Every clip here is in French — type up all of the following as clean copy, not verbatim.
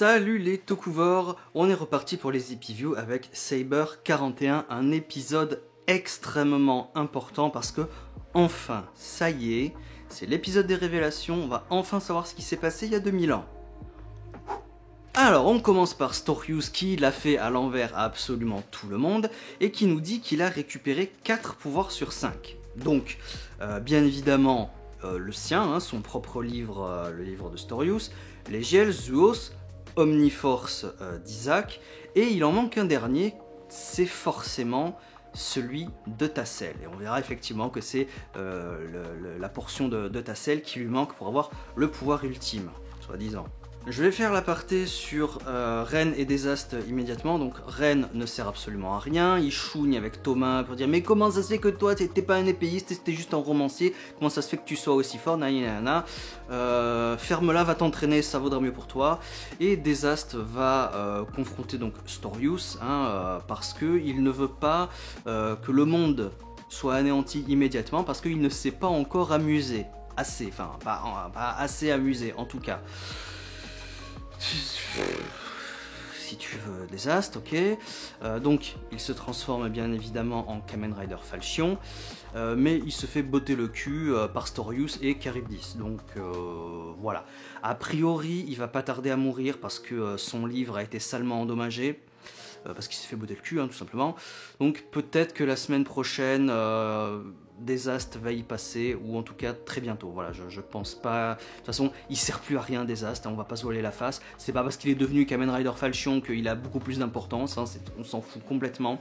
Salut les Tokuvors, on est reparti pour les Epiviews avec Saber 41, un épisode extrêmement important parce que, enfin, ça y est, c'est l'épisode des révélations, on va enfin savoir ce qui s'est passé il y a 2000 ans. Alors, on commence par Storius qui l'a fait à l'envers à absolument tout le monde et qui nous dit qu'il a récupéré 4 pouvoirs sur 5. Donc, bien évidemment, le sien, son propre livre, le livre de Storius, Legiel, Zuos, Omniforce d'Isaac, et il en manque un dernier, c'est forcément celui de Tassel. Et on verra effectivement que c'est la portion de Tassel qui lui manque pour avoir le pouvoir ultime, soi-disant. Je vais faire l'aparté sur Ren et Désastre immédiatement. Donc Ren ne sert absolument à rien, il chouigne avec Thomas pour dire mais comment ça se fait que toi t'es pas un épéiste, t'es juste un romancier, comment ça se fait que tu sois aussi fort, nanana. Ferme-la, va t'entraîner, ça vaudra mieux pour toi. Et Désastre va confronter donc Storius parce qu'il ne veut pas que le monde soit anéanti immédiatement parce qu'il ne s'est pas encore amusé. Assez, enfin pas assez amusé en tout cas. Si tu veux, Désastre, ok. Donc, il se transforme bien évidemment en Kamen Rider Falchion, mais il se fait botter le cul par Storius et Charybdis. Donc, voilà. A priori, il va pas tarder à mourir parce que son livre a été salement endommagé. Parce qu'il s'est fait botter le cul, tout simplement. Donc peut-être que la semaine prochaine, Désastre va y passer, ou en tout cas très bientôt. Voilà, je pense pas. De toute façon, il sert plus à rien, Désastre, on va pas se voiler la face. C'est pas parce qu'il est devenu Kamen Rider Falchion qu'il a beaucoup plus d'importance, on s'en fout complètement.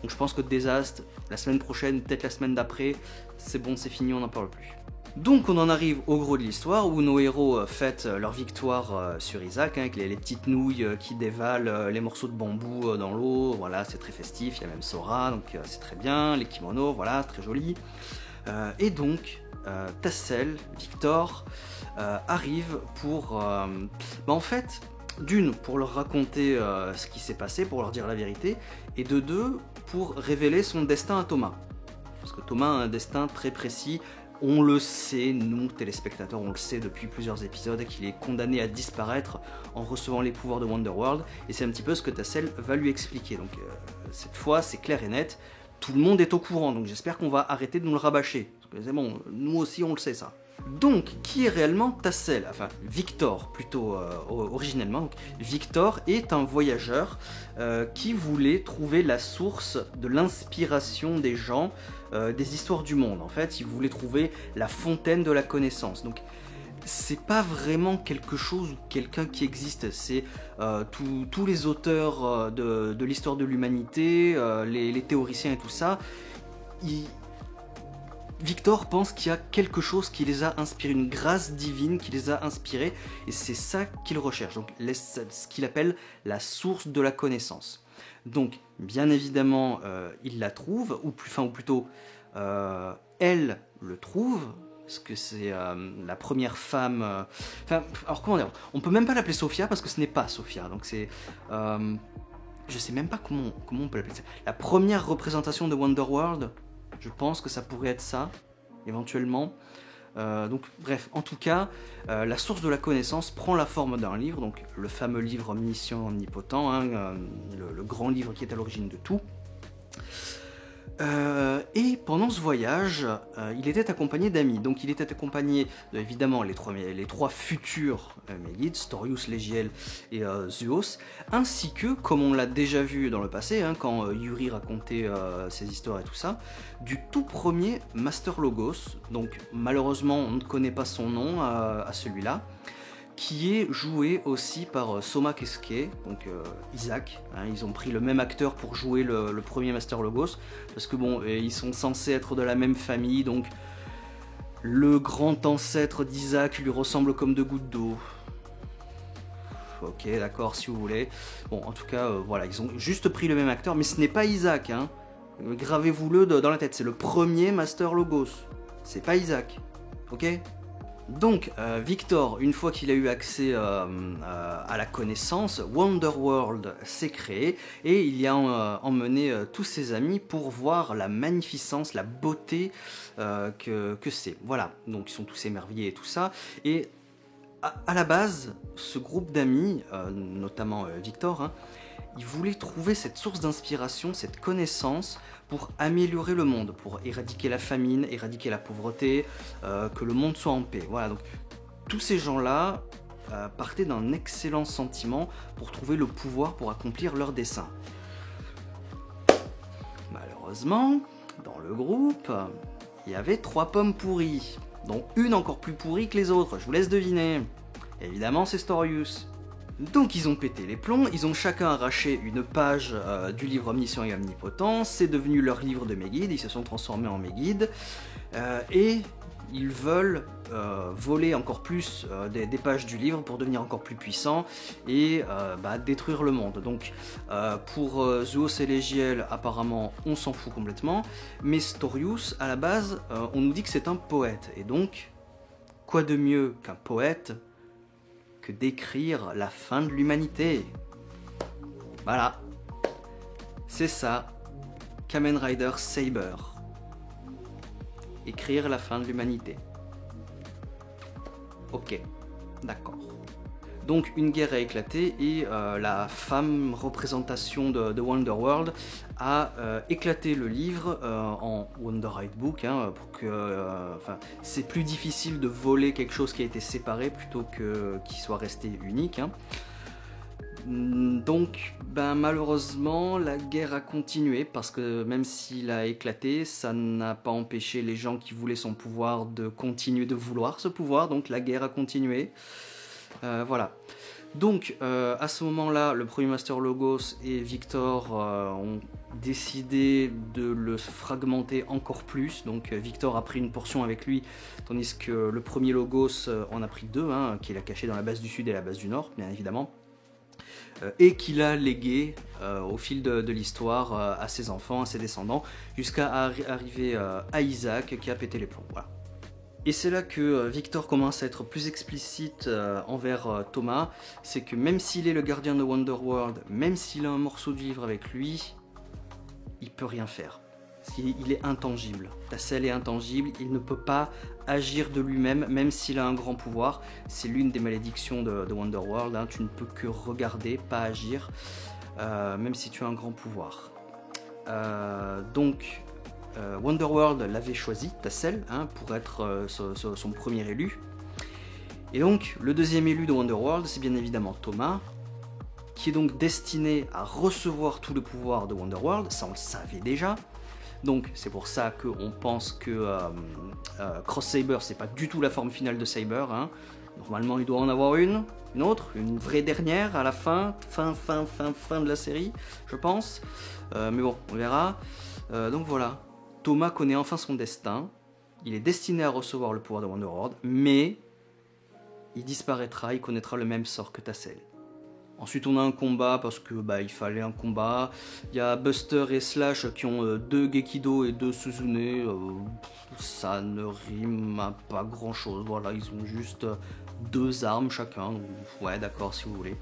Donc je pense que Désastre, la semaine prochaine, peut-être la semaine d'après, c'est bon, c'est fini, on n'en parle plus. Donc on en arrive au gros de l'histoire où nos héros fêtent leur victoire sur Isaac, avec les petites nouilles qui dévalent les morceaux de bambou dans l'eau, voilà, c'est très festif, il y a même Sora, donc c'est très bien, les kimonos, voilà, très joli. Et donc Tassel, Victor, arrive pour... en fait, d'une, pour leur raconter ce qui s'est passé, pour leur dire la vérité, et de deux, pour révéler son destin à Thomas. Parce que Thomas a un destin très précis. On le sait, nous, téléspectateurs, on le sait depuis plusieurs épisodes qu'il est condamné à disparaître en recevant les pouvoirs de Wonderworld, et c'est un petit peu ce que Tassel va lui expliquer. Donc cette fois, c'est clair et net, tout le monde est au courant, donc j'espère qu'on va arrêter de nous le rabâcher. Parce que c'est bon, nous aussi on le sait ça. Donc, qui est réellement Tassel? Enfin, Victor, plutôt originellement. Donc, Victor est un voyageur qui voulait trouver la source de l'inspiration des gens, des histoires du monde. En fait, il voulait trouver la fontaine de la connaissance. Donc, c'est pas vraiment quelque chose ou quelqu'un qui existe, c'est tous les auteurs de l'histoire de l'humanité, les théoriciens et tout ça, Victor pense qu'il y a quelque chose qui les a inspirés, une grâce divine qui les a inspirés, et c'est ça qu'il recherche, donc ce qu'il appelle la source de la connaissance. Donc, bien évidemment, il la trouve, ou plutôt, elle le trouve, parce que c'est la première femme... alors comment dire, on peut même pas l'appeler Sophia, parce que ce n'est pas Sophia, donc c'est... je sais même pas comment on peut l'appeler ça. La première représentation de Wonderworld... Je pense que ça pourrait être ça, éventuellement. Donc, bref, en tout cas, la source de la connaissance prend la forme d'un livre, donc le fameux livre omniscient, omnipotent, le grand livre qui est à l'origine de tout. Et pendant ce voyage, il était accompagné d'amis. Donc il était accompagné évidemment les trois futurs Mélides, Storius, Legiel et Zuos, ainsi que, comme on l'a déjà vu dans le passé, quand Yuri racontait ses histoires et tout ça, du tout premier Master Logos. Donc malheureusement on ne connaît pas son nom à celui-là, qui est joué aussi par Soma Kesuke, donc Isaac. Ils ont pris le même acteur pour jouer le premier Master Logos, parce que bon, ils sont censés être de la même famille, donc le grand ancêtre d'Isaac lui ressemble comme deux gouttes d'eau. Ok, d'accord, si vous voulez. Bon, en tout cas, voilà, ils ont juste pris le même acteur, mais ce n'est pas Isaac, Gravez-vous-le dans la tête, c'est le premier Master Logos. C'est pas Isaac, ok ? Donc, Victor, une fois qu'il a eu accès à la connaissance, Wonderworld s'est créé et il y a emmené tous ses amis pour voir la magnificence, la beauté que c'est. Voilà, donc ils sont tous émerveillés et tout ça. Et à la base, ce groupe d'amis, notamment Victor, hein, il voulait trouver cette source d'inspiration, cette connaissance pour améliorer le monde, pour éradiquer la famine, éradiquer la pauvreté, que le monde soit en paix. Voilà, donc tous ces gens-là partaient d'un excellent sentiment pour trouver le pouvoir pour accomplir leurs desseins. Malheureusement, dans le groupe, il y avait 3 pommes pourries, dont une encore plus pourrie que les autres, je vous laisse deviner. Évidemment, c'est Storius. Donc ils ont pété les plombs, ils ont chacun arraché une page du livre Omniscient et Omnipotent, c'est devenu leur livre de Megiddo, ils se sont transformés en Megiddo, et ils veulent voler encore plus des pages du livre pour devenir encore plus puissants et détruire le monde. Donc pour Zeus et Légiel, apparemment on s'en fout complètement, mais Storius, à la base, on nous dit que c'est un poète, et donc quoi de mieux qu'un poète que d'écrire la fin de l'humanité. Voilà. C'est ça, Kamen Rider Saber. Écrire la fin de l'humanité. Ok, d'accord. Donc une guerre a éclaté et la femme représentation de Wonder World a éclaté le livre en Wonderite Book, hein, pour que c'est plus difficile de voler quelque chose qui a été séparé plutôt qu'il soit resté unique. Hein. Donc malheureusement la guerre a continué parce que même s'il a éclaté, ça n'a pas empêché les gens qui voulaient son pouvoir de continuer de vouloir ce pouvoir, donc la guerre a continué. Voilà. Donc à ce moment-là, le premier Master Logos et Victor ont décidé de le fragmenter encore plus. Donc Victor a pris une portion avec lui, tandis que le premier Logos en a pris 2, hein, qu'il a caché dans la base du Sud et la base du Nord, bien évidemment. Et qu'il a légué au fil de l'histoire à ses enfants, à ses descendants, jusqu'à arriver à Isaac qui a pété les plombs. Voilà. Et c'est là que Victor commence à être plus explicite envers Thomas, c'est que même s'il est le gardien de Wonderworld, même s'il a un morceau de livre avec lui, il peut rien faire. Parce qu'il est intangible. Tassel est intangible, il ne peut pas agir de lui-même, même s'il a un grand pouvoir. C'est l'une des malédictions de Wonderworld, hein. Tu ne peux que regarder, pas agir, même si tu as un grand pouvoir. Donc Wonderworld l'avait choisi, Tassel, hein, pour être son premier élu. Et donc le deuxième élu de Wonderworld, c'est bien évidemment Thomas, qui est donc destiné à recevoir tout le pouvoir de Wonderworld, ça on le savait déjà. Donc c'est pour ça qu'on pense que Cross Saber c'est pas du tout la forme finale de Saber, hein. Normalement il doit en avoir une autre, une vraie dernière à la fin de la série, je pense. Mais bon, on verra. Donc voilà, Thomas connaît enfin son destin, il est destiné à recevoir le pouvoir de Wonderworld, mais il disparaîtra, il connaîtra le même sort que Tassel. Ensuite on a un combat parce que il fallait un combat. Il y a Buster et Slash qui ont 2 Gekido et 2 Suzune. Ça ne rime à pas grand chose. Voilà, ils ont juste 2 armes chacun. Ouais d'accord si vous voulez.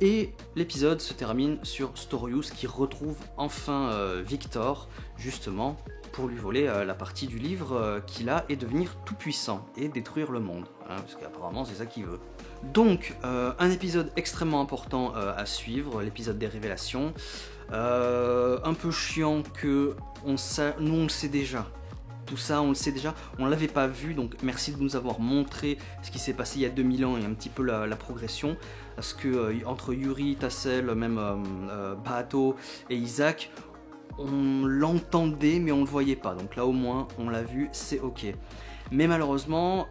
Et l'épisode se termine sur Storius qui retrouve enfin Victor, justement pour lui voler la partie du livre qu'il a et devenir tout puissant et détruire le monde, hein, parce qu'apparemment c'est ça qu'il veut. Donc un épisode extrêmement important à suivre, l'épisode des révélations, un peu chiant que nous on le sait déjà. Tout ça, on le sait déjà, on l'avait pas vu, donc merci de nous avoir montré ce qui s'est passé il y a 2000 ans et un petit peu la progression. Parce que entre Yuri, Tassel, même Bahato et Isaac, on l'entendait mais on le voyait pas. Donc là au moins, on l'a vu, c'est ok. Mais malheureusement,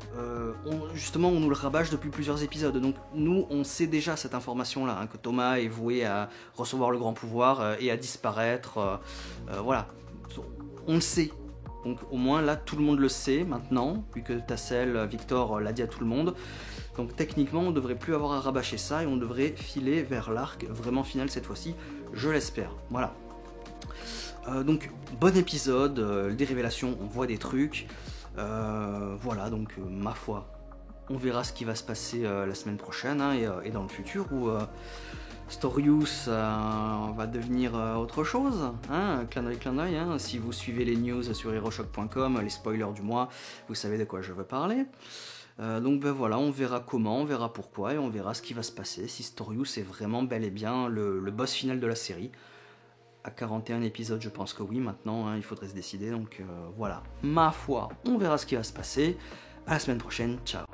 justement, on nous le rabâche depuis plusieurs épisodes. Donc nous, on sait déjà cette information-là, hein, que Thomas est voué à recevoir le grand pouvoir et à disparaître. Voilà, on le sait. Donc au moins là tout le monde le sait maintenant, vu que Tassel, Victor l'a dit à tout le monde. Donc techniquement on ne devrait plus avoir à rabâcher ça et on devrait filer vers l'arc vraiment final cette fois-ci, je l'espère. Voilà. Donc bon épisode, des révélations, on voit des trucs. Voilà, donc ma foi, on verra ce qui va se passer la semaine prochaine, hein, et dans le futur où Storius va devenir autre chose, hein, clin d'œil, hein. Si vous suivez les news sur HeroShock.com, les spoilers du mois, vous savez de quoi je veux parler. Donc ben voilà, on verra comment, on verra pourquoi, et on verra ce qui va se passer, si Storius est vraiment bel et bien le boss final de la série. À 41 épisodes, je pense que oui, maintenant, hein, il faudrait se décider, donc voilà. Ma foi, on verra ce qui va se passer. À la semaine prochaine, ciao.